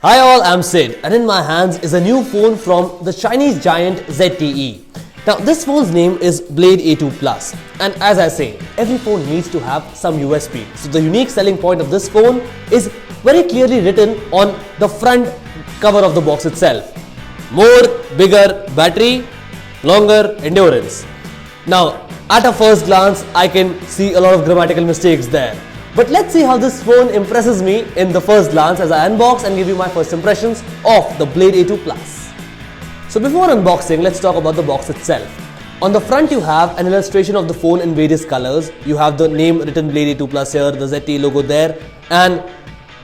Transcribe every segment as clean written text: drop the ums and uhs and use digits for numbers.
Hi all, I'm Sid, and in my hands is a new phone from the Chinese giant ZTE. Now this phone's name is Blade A2 Plus, and as I say, every phone needs to have some USP. So the unique selling point of this phone is very clearly written on the front cover of the box itself. More, bigger battery, longer endurance. Now at a first glance, I can see a lot of grammatical mistakes there. But let's see how this phone impresses me in the first glance as I unbox and give you my first impressions of the Blade A2 Plus. So before unboxing, let's talk about the box itself. On the front you have an illustration of the phone in various colors. You have the name written Blade A2 Plus here, the ZTE logo there, and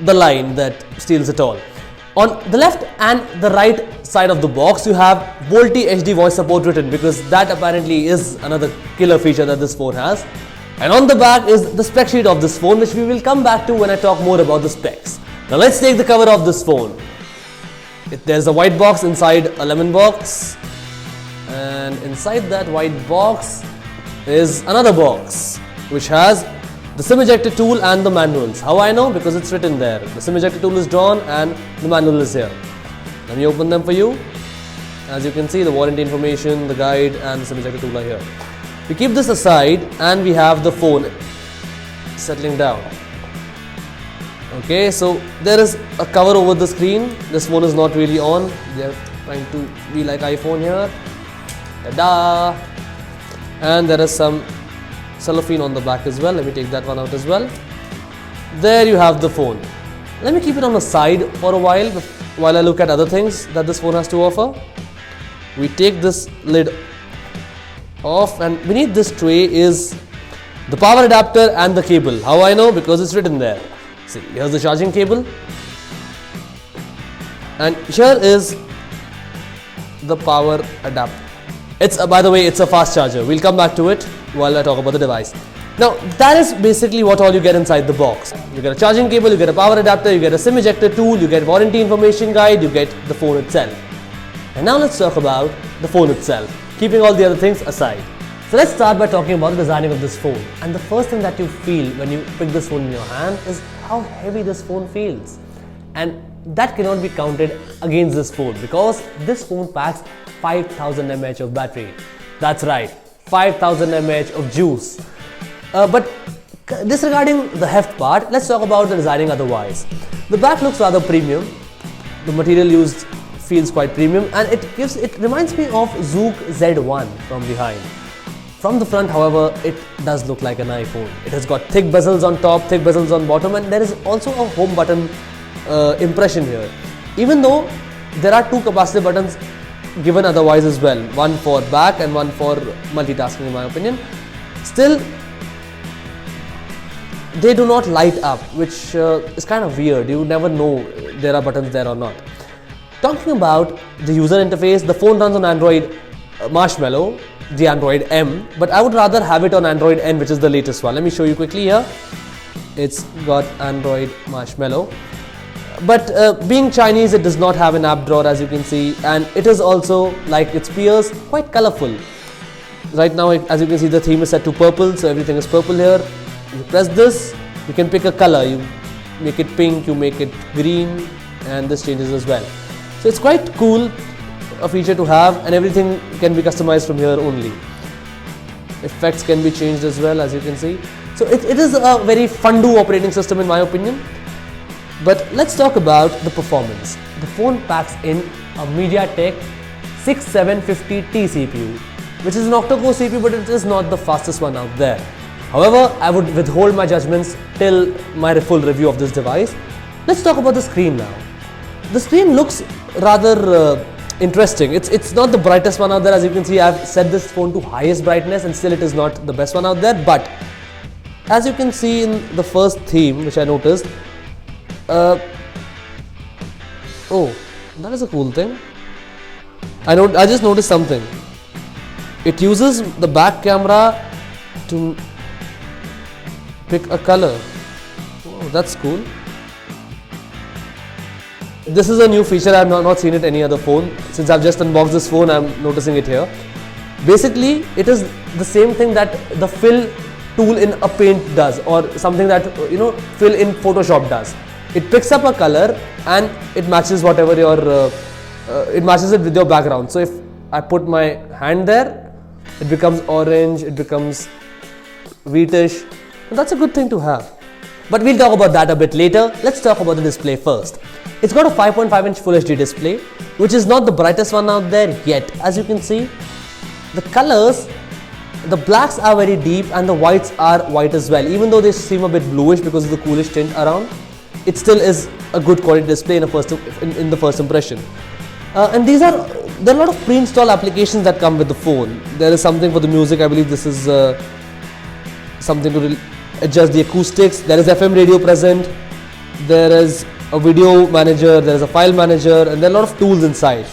the line that steals it all. On the left and the right side of the box you have VoLTE HD voice support written, because that apparently is another killer feature that this phone has. And on the back is the spec sheet of this phone, which we will come back to when I talk more about the specs. Now let's take the cover of this phone. There's a white box inside a lemon box, and inside that white box is another box which has the SIM ejector tool and the manuals. How I know? Because it's written there. The SIM ejector tool is drawn and the manual is here. Let me open them for you. As you can see, the warranty information, the guide and the SIM ejector tool are here. We keep this aside and we have the phone settling down. Okay, so there is a cover over the screen. This phone is not really on. They are trying to be like iPhone here. Ta-da! And there is some cellophane on the back as well. Let me take that one out as well. There you have the phone. Let me keep it on the side for a while I look at other things that this phone has to offer. We take this lid off, and beneath this tray is the power adapter and the cable. How I know? Because it's written there. See, here's the charging cable, and here is the power adapter. It's by the way, it's a fast charger. We'll come back to it while I talk about the device. Now that is basically what all you get inside the box. You get a charging cable, you get a power adapter, you get a SIM ejector tool, you get warranty information guide, you get the phone itself. And now let's talk about the phone itself, keeping all the other things aside. So let's start by talking about the designing of this phone. And the first thing that you feel when you pick this phone in your hand is how heavy this phone feels. And that cannot be counted against this phone, because this phone packs 5000 mAh of battery. That's right, 5000 mAh of juice. But disregarding the heft part, let's talk about the designing otherwise. The back looks rather premium. The material used feels quite premium, and it reminds me of Zook Z1 from behind. From the front, however, it does look like an iPhone. It has got thick bezels on top, thick bezels on bottom, and there is also a home button impression here. Even though there are two capacitive buttons given otherwise as well, one for back and one for multitasking in my opinion, still they do not light up, which is kind of weird. You never know there are buttons there or not. Talking about the user interface, the phone runs on Android Marshmallow, the Android M, but I would rather have it on Android N, which is the latest one. Let me show you quickly here. It's got Android Marshmallow, but being Chinese, it does not have an app drawer, as you can see, and it is also, like its peers, quite colorful. Right now, as you can see, the theme is set to purple, so everything is purple here. You press this, you can pick a color. You make it pink, you make it green, and this changes as well. So it's quite cool, a feature to have, and everything can be customized from here only. Effects can be changed as well, as you can see. So it is a very fun-do operating system in my opinion. But let's talk about the performance. The phone packs in a MediaTek 6750T CPU, which is an octa-core CPU, but it is not the fastest one out there. However, I would withhold my judgments till my full review of this device. Let's talk about the screen now. The screen looks rather interesting. It's not the brightest one out there. As you can see, I've set this phone to highest brightness and still it is not the best one out there. But as you can see in the first theme, which I noticed, oh, that is a cool thing. I just noticed something. It uses the back camera to pick a color. Oh, that's cool. This is a new feature. I have not seen it any other phone. Since I've just unboxed this phone, I'm noticing it here. Basically, it is the same thing that the fill tool in a paint does, or something that fill in Photoshop does. It picks up a color and it matches whatever your it matches it with your background. So if I put my hand there, it becomes orange, it becomes wheatish. And that's a good thing to have. But we'll talk about that a bit later. Let's talk about the display first. It's got a 5.5-inch Full HD display, which is not the brightest one out there yet. As you can see, the colors, the blacks are very deep and the whites are white as well. Even though they seem a bit bluish because of the coolish tint around, it still is a good quality display in the first impression. And there are a lot of pre-installed applications that come with the phone. There is something for the music. I believe this is something to adjust the acoustics. There is FM radio present. There is a video manager. There is a file manager, and there are a lot of tools inside.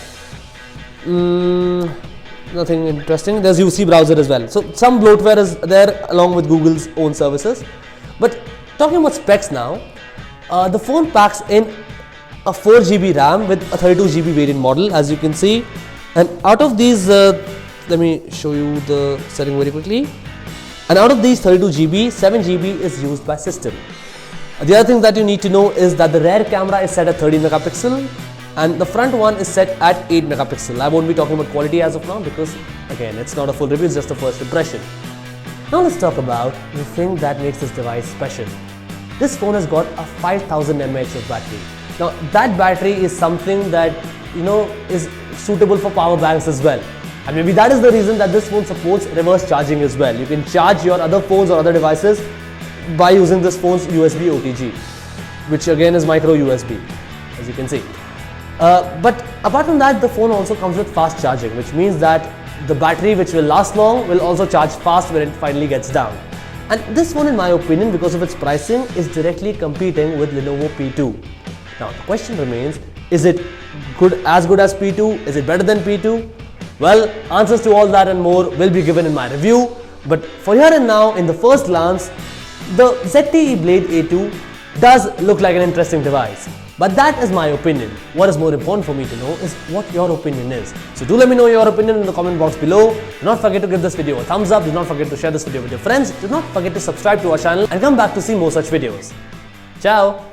Nothing interesting. There's UC browser as well. So some bloatware is there along with Google's own services. But talking about specs now, the phone packs in a 4 GB RAM with a 32 GB variant model, as you can see. And out of these, let me show you the setting very quickly. And out of these 32 GB, 7 GB is used by system. The other thing that you need to know is that the rear camera is set at 30 megapixel and the front one is set at 8 megapixel. I won't be talking about quality as of now because again, it's not a full review, it's just a first impression. Now let's talk about the thing that makes this device special. This phone has got a 5000 mAh of battery. Now that battery is something that is suitable for power banks as well. And maybe that is the reason that this phone supports reverse charging as well. You can charge your other phones or other devices by using this phone's USB OTG, which again is micro USB, as you can see. But apart from that, the phone also comes with fast charging, which means that the battery, which will last long, will also charge fast when it finally gets down. And this phone, in my opinion, because of its pricing, is directly competing with Lenovo P2. Now the question remains, is it as good as P2? Is it better than P2? Well, answers to all that and more will be given in my review. But for here and now, in the first glance, the ZTE Blade A2 does look like an interesting device. But that is my opinion. What is more important for me to know is what your opinion is. So do let me know your opinion in the comment box below. Do not forget to give this video a thumbs up. Do not forget to share this video with your friends. Do not forget to subscribe to our channel and come back to see more such videos. Ciao!